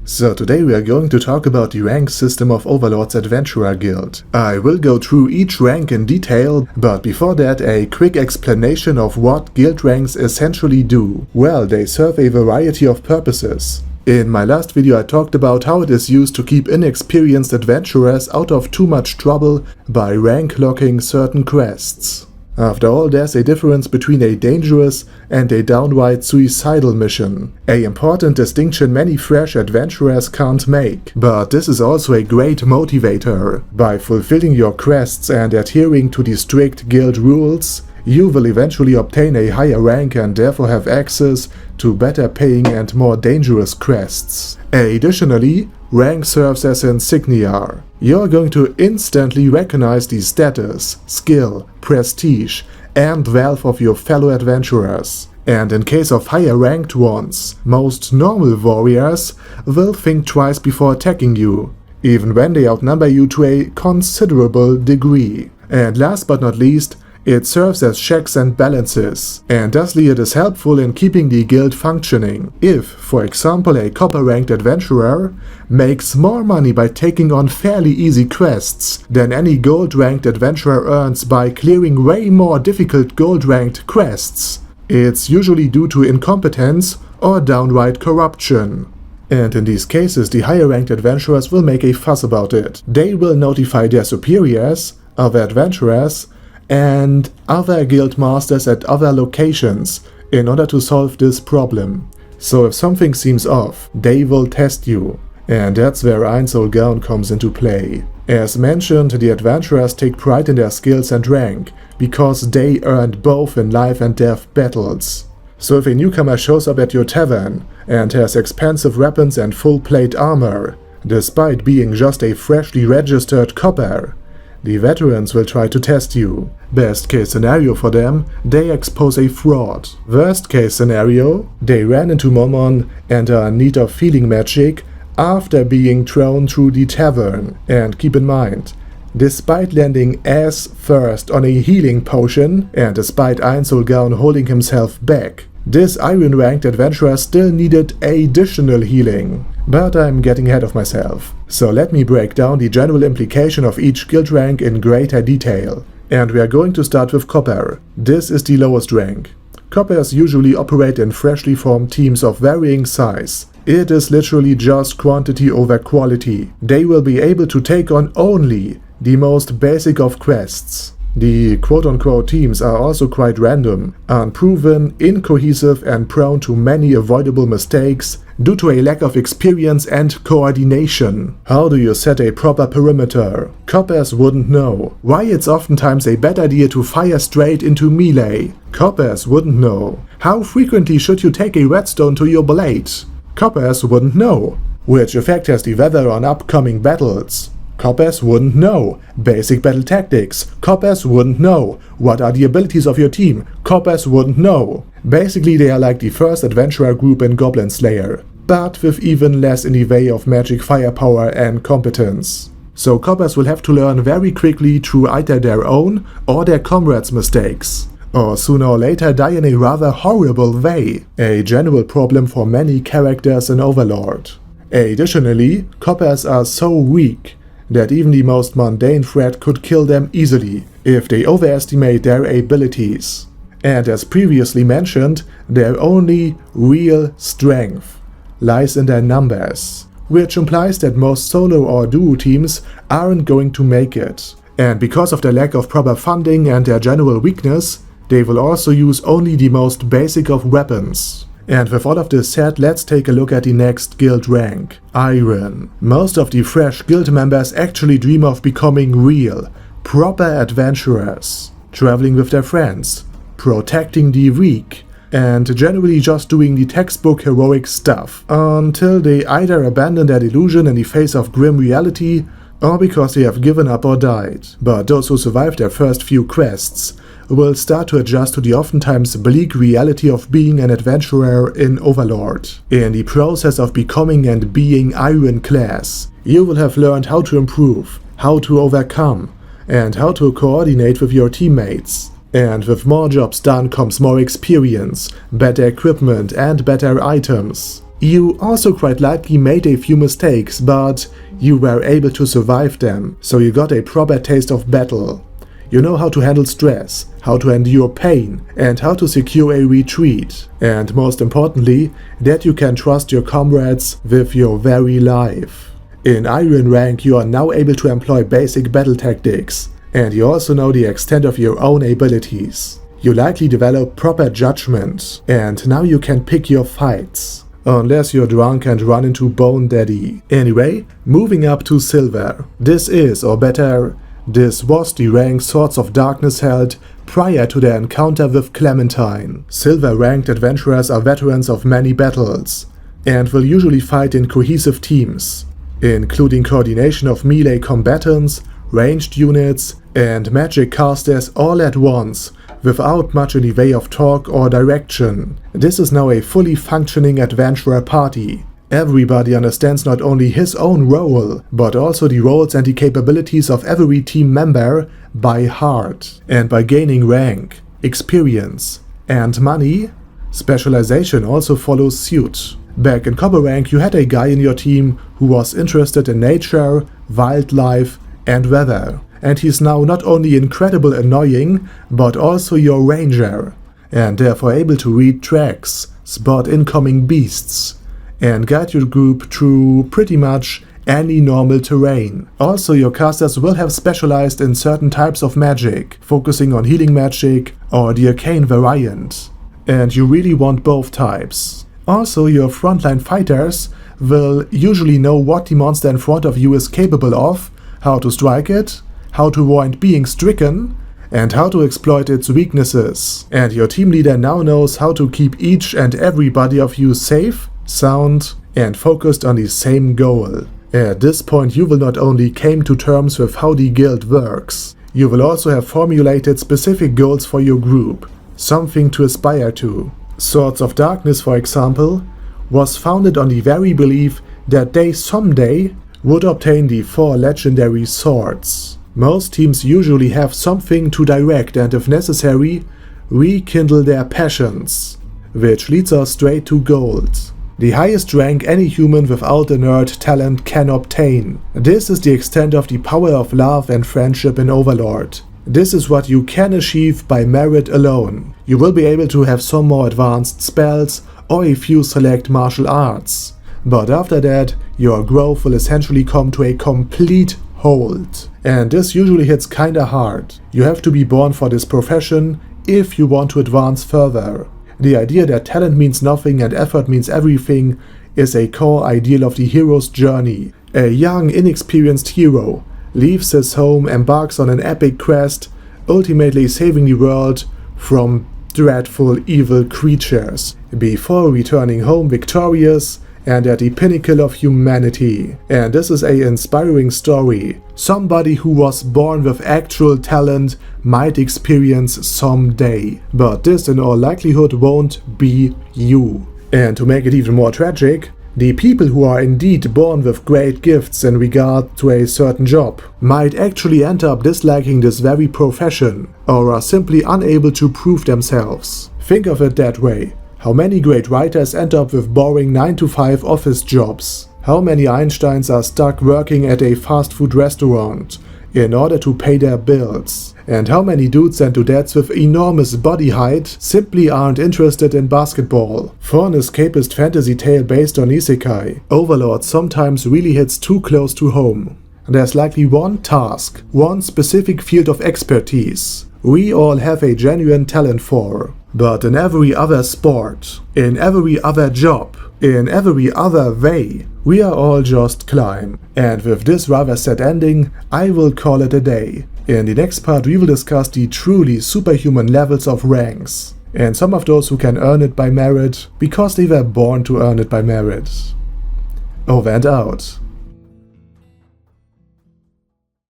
So today we are going to talk about the rank system of Overlord's Adventurer Guild. I will go through each rank in detail, but before that a quick explanation of what guild ranks essentially do. Well, they serve a variety of purposes. In my last video I talked about how it is used to keep inexperienced adventurers out of too much trouble by rank locking certain quests. After all, there's a difference between a dangerous and a downright suicidal mission. An important distinction many fresh adventurers can't make. But this is also a great motivator. By fulfilling your quests and adhering to the strict guild rules, you will eventually obtain a higher rank and therefore have access to better paying and more dangerous quests. Additionally, rank serves as insignia. You're going to instantly recognize the status, skill, prestige, and wealth of your fellow adventurers. And in case of higher ranked ones, most normal warriors will think twice before attacking you, even when they outnumber you to a considerable degree. And last but not least, it serves as checks and balances, and thusly it is helpful in keeping the guild functioning. If, for example, a copper-ranked adventurer makes more money by taking on fairly easy quests than any gold-ranked adventurer earns by clearing way more difficult gold-ranked quests, it's usually due to incompetence or downright corruption. And in these cases, the higher-ranked adventurers will make a fuss about it. They will notify their superiors, other adventurers, and other guild masters at other locations in order to solve this problem. So if something seems off, they will test you. And that's where Orichalcum comes into play. As mentioned, the adventurers take pride in their skills and rank, because they earned both in life and death battles. So if a newcomer shows up at your tavern and has expensive weapons and full plate armor, despite being just a freshly registered copper, the veterans will try to test you. Best case scenario for them, they expose a fraud. Worst case scenario, they ran into Momon and are in need of healing magic after being thrown through the tavern. And keep in mind, despite landing ass first on a healing potion, and despite Orichalcum holding himself back, this iron-ranked adventurer still needed additional healing. But I'm getting ahead of myself. So let me break down the general implication of each guild rank in greater detail. And we are going to start with Copper. This is the lowest rank. Coppers usually operate in freshly formed teams of varying size. It is literally just quantity over quality. They will be able to take on only the most basic of quests. The quote-unquote teams are also quite random, unproven, incohesive and prone to many avoidable mistakes due to a lack of experience and coordination. How do you set a proper perimeter? Coppers wouldn't know. Why it's oftentimes a bad idea to fire straight into melee? Coppers wouldn't know. How frequently should you take a redstone to your blade? Coppers wouldn't know. Which effect has the weather on upcoming battles? Coppers wouldn't know. Basic battle tactics. Coppers wouldn't know. What are the abilities of your team? Coppers wouldn't know. Basically they are like the first adventurer group in Goblin Slayer, but with even less in the way of magic firepower and competence. So coppers will have to learn very quickly through either their own or their comrades' mistakes, or sooner or later die in a rather horrible way, a general problem for many characters in Overlord. Additionally, coppers are so weak that even the most mundane threat could kill them easily if they overestimate their abilities. And as previously mentioned, their only real strength lies in their numbers, which implies that most solo or duo teams aren't going to make it. And because of their lack of proper funding and their general weakness, they will also use only the most basic of weapons. And with all of this said, let's take a look at the next guild rank, Iron. Most of the fresh guild members actually dream of becoming real, proper adventurers, traveling with their friends, protecting the weak, and generally just doing the textbook heroic stuff, until they either abandon their delusion in the face of grim reality, or because they have given up or died. But those who survive their first few quests will start to adjust to the oftentimes bleak reality of being an adventurer in Overlord. In the process of becoming and being Iron class, you will have learned how to improve, how to overcome, and how to coordinate with your teammates. And with more jobs done comes more experience, better equipment and better items. You also quite likely made a few mistakes, but you were able to survive them, so you got a proper taste of battle. You know how to handle stress, how to endure pain, and how to secure a retreat. And most importantly, that you can trust your comrades with your very life. In Iron rank, you are now able to employ basic battle tactics, and you also know the extent of your own abilities. You likely develop proper judgment, and now you can pick your fights. Unless you're drunk and run into Bone Daddy. Anyway, moving up to Silver. This is, or better, this was the rank Swords of Darkness held prior to their encounter with Clementine. Silver ranked adventurers are veterans of many battles, and will usually fight in cohesive teams, including coordination of melee combatants, ranged units, and magic casters all at once, without much in the way of talk or direction. This is now a fully functioning adventurer party. Everybody understands not only his own role, but also the roles and the capabilities of every team member by heart. And by gaining rank, experience, and money, specialization also follows suit. Back in Copper rank, you had a guy in your team who was interested in nature, wildlife, and weather. And he's now not only incredibly annoying, but also your ranger, and therefore able to read tracks, spot incoming beasts, and guide your group through pretty much any normal terrain. Also, your casters will have specialized in certain types of magic, focusing on healing magic or the arcane variant, and you really want both types. Also, your frontline fighters will usually know what the monster in front of you is capable of, how to strike it, how to avoid being stricken, and how to exploit its weaknesses. And your team leader now knows how to keep each and everybody of you safe, sound, and focused on the same goal. At this point, you will not only come to terms with how the guild works, you will also have formulated specific goals for your group, something to aspire to. Swords of Darkness, for example, was founded on the very belief that they someday would obtain the 4 legendary swords. Most teams usually have something to direct and, if necessary, rekindle their passions, which leads us straight to gold. The highest rank any human without a nerd talent can obtain. This is the extent of the power of love and friendship in Overlord. This is what you can achieve by merit alone. You will be able to have some more advanced spells or a few select martial arts. But after that, your growth will essentially come to a complete halt. And this usually hits kinda hard. You have to be born for this profession if you want to advance further. The idea that talent means nothing and effort means everything is a core ideal of the hero's journey. A young, inexperienced hero leaves his home, embarks on an epic quest, ultimately saving the world from dreadful evil creatures, before returning home victorious and at the pinnacle of humanity. And this is an inspiring story. Somebody who was born with actual talent might experience someday, but this in all likelihood won't be you. And to make it even more tragic, the people who are indeed born with great gifts in regard to a certain job might actually end up disliking this very profession, or are simply unable to prove themselves. Think of it that way. How many great writers end up with boring 9-to-5 office jobs? How many Einsteins are stuck working at a fast food restaurant in order to pay their bills? And how many dudes and dudettes with enormous body height simply aren't interested in basketball? For an escapist fantasy tale based on isekai, Overlord sometimes really hits too close to home. There's likely one task, one specific field of expertise we all have a genuine talent for. But in every other sport, in every other job, in every other way, we are all just climb. And with this rather sad ending, I will call it a day. In the next part we will discuss the truly superhuman levels of ranks, and some of those who can earn it by merit, because they were born to earn it by merit. Over and out.